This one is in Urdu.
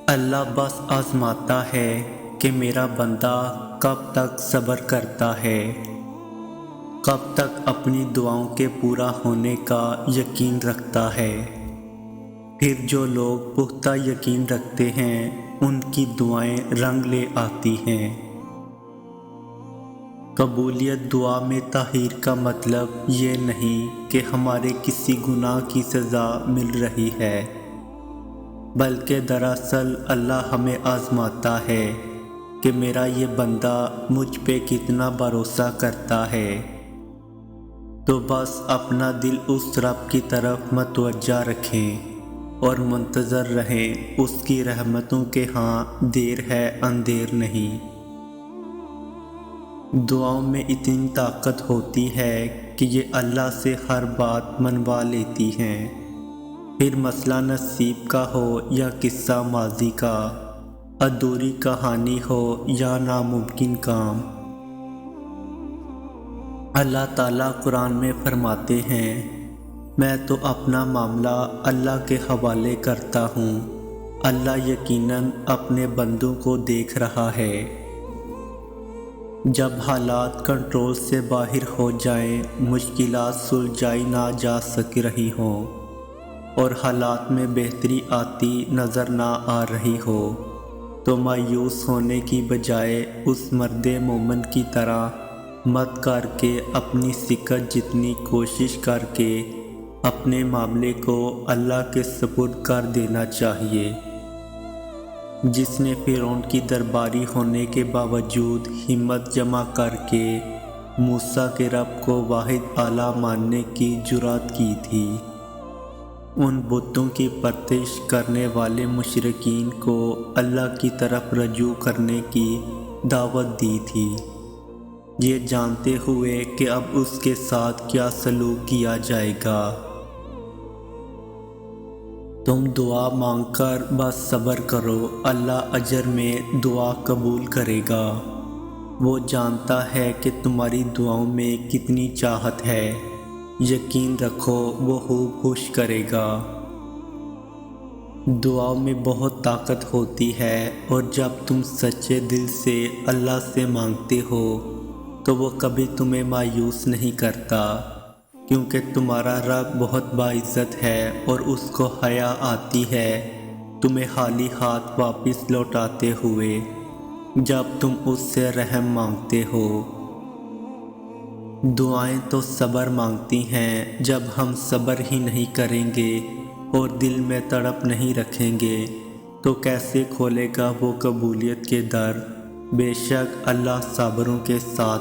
اللہ بس آزماتا ہے کہ میرا بندہ کب تک صبر کرتا ہے، کب تک اپنی دعاؤں کے پورا ہونے کا یقین رکھتا ہے۔ پھر جو لوگ پختہ یقین رکھتے ہیں ان کی دعائیں رنگ لے آتی ہیں۔ قبولیت دعا میں تاخیر کا مطلب یہ نہیں کہ ہمارے کسی گناہ کی سزا مل رہی ہے، بلکہ دراصل اللہ ہمیں آزماتا ہے کہ میرا یہ بندہ مجھ پہ کتنا بھروسہ کرتا ہے۔ تو بس اپنا دل اس رب کی طرف متوجہ رکھیں اور منتظر رہیں اس کی رحمتوں کے ہاں دیر ہے اندیر نہیں۔ دعاؤں میں اتنی طاقت ہوتی ہے کہ یہ اللہ سے ہر بات منوا لیتی ہیں، پھر مسئلہ نصیب کا ہو یا قصہ ماضی کا، ادھوری کہانی ہو یا ناممکن کام۔ اللہ تعالیٰ قرآن میں فرماتے ہیں، میں تو اپنا معاملہ اللہ کے حوالے کرتا ہوں، اللہ یقیناً اپنے بندوں کو دیکھ رہا ہے۔ جب حالات کنٹرول سے باہر ہو جائیں، مشکلات سلجھائی نہ جا سک رہی ہوں اور حالات میں بہتری آتی نظر نہ آ رہی ہو، تو مایوس ہونے کی بجائے اس مرد مومن کی طرح مت کر کے اپنی سکت جتنی کوشش کر کے اپنے معاملے کو اللہ کے سپرد کر دینا چاہیے، جس نے فرعون کی درباری ہونے کے باوجود ہمت جمع کر کے موسیٰ کے رب کو واحد اعلیٰ ماننے کی جرات کی تھی۔ ان بتوں کی پرستش کرنے والے مشرکین کو اللہ کی طرف رجوع کرنے کی دعوت دی تھی، یہ جانتے ہوئے کہ اب اس کے ساتھ کیا سلوک کیا جائے گا۔ تم دعا مانگ کر بس صبر کرو، اللہ اجر میں دعا قبول کرے گا۔ وہ جانتا ہے کہ تمہاری دعاؤں میں کتنی چاہت ہے، یقین رکھو وہ خوب خوش کرے گا۔ دعاؤں میں بہت طاقت ہوتی ہے اور جب تم سچے دل سے اللہ سے مانگتے ہو تو وہ کبھی تمہیں مایوس نہیں کرتا، کیونکہ تمہارا رب بہت باعزت ہے اور اس کو حیا آتی ہے تمہیں خالی ہاتھ واپس لوٹاتے ہوئے جب تم اس سے رحم مانگتے ہو۔ دعائیں تو صبر مانگتی ہیں، جب ہم صبر ہی نہیں کریں گے اور دل میں تڑپ نہیں رکھیں گے تو کیسے کھولے گا وہ قبولیت کے در؟ بے شک اللہ صابروں کے ساتھ